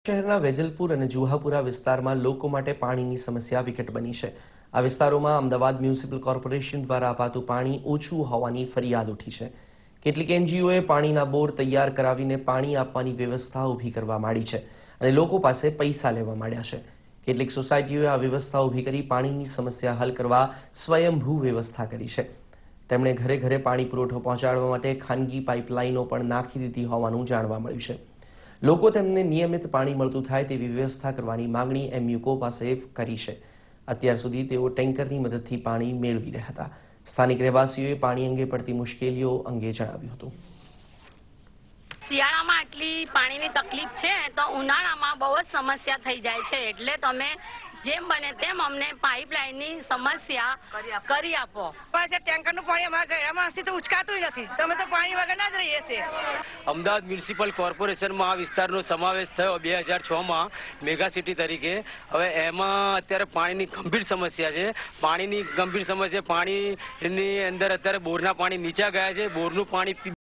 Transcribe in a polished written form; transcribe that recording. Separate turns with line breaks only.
શહેરના વેજલપુર અને જુહાપુરા વિસ્તારમાં લોકો માટે પાણીની સમસ્યા વિકટ બની છે। આ વિસ્તારોમાં અમદાવાદ મ્યુનિસિપલ કોર્પોરેશન દ્વારા અપાતું પાણી ઓછું હોવાની ફરિયાદ ઉઠી છે। કેટલીક એનજીઓએ પાણીના બોર તૈયાર કરાવીને પાણી આપવાની વ્યવસ્થા ઊભી કરવા માંડી છે અને લોકો પાસે પૈસા લેવા માંડ્યા છે। કેટલીક સોસાયટીઓએ આ વ્યવસ્થા ઊભી કરી પાણીની સમસ્યા હલ કરવા સ્વયંભૂ વ્યવસ્થા કરી છે। તેમણે ઘરે ઘરે પાણી પુરવઠો પહોંચાડવા માટે ખાનગી પાઇપલાઇનો પણ નાખી દીધી હોવાનું જાણવા મળ્યું છે। લોકો તેમને નિયમિત પાણી મળતું થાય તેવી વ્યવસ્થા કરવાની માંગણી એમયુકો પાસે કરી છે। અત્યાર સુધી તેઓ ટેન્કરની મદદથી પાણી મેળવી રહ્યા હતા। સ્થાનિક રહેવાસીઓએ પાણી અંગે પડતી મુશ્કેલીઓ અંગે જણાવ્યું હતું।
શિયાળામાં આટલી પાણીની તકલીફ છે તો ઉનાળામાં બહુ જ સમસ્યા થઈ જાય છે, એટલે તમે જેમ બને તેમ અમને પાઇપલાઇનની સમસ્યા કરી આપો।
ટેન્કરનું પાણી અમારા ઘરમાં તો ઉચકાતું નથી, તમે તો પાણી વગર ના જ રહીએ છીએ।
અમદાવાદ મ્યુનિસિપલ કોર્પોરેશનમાં આ વિસ્તારનો સમાવેશ થયો 2006માં મેગા સિટી તરીકે। હવે એમાં અત્યારે પાણીની ગંભીર સમસ્યા છે। પાણીની ગંભીર સમસ્યા, પાણીની અંદર અત્યારે બોરના પાણી નીચા ગયા છે। બોરનું પાણી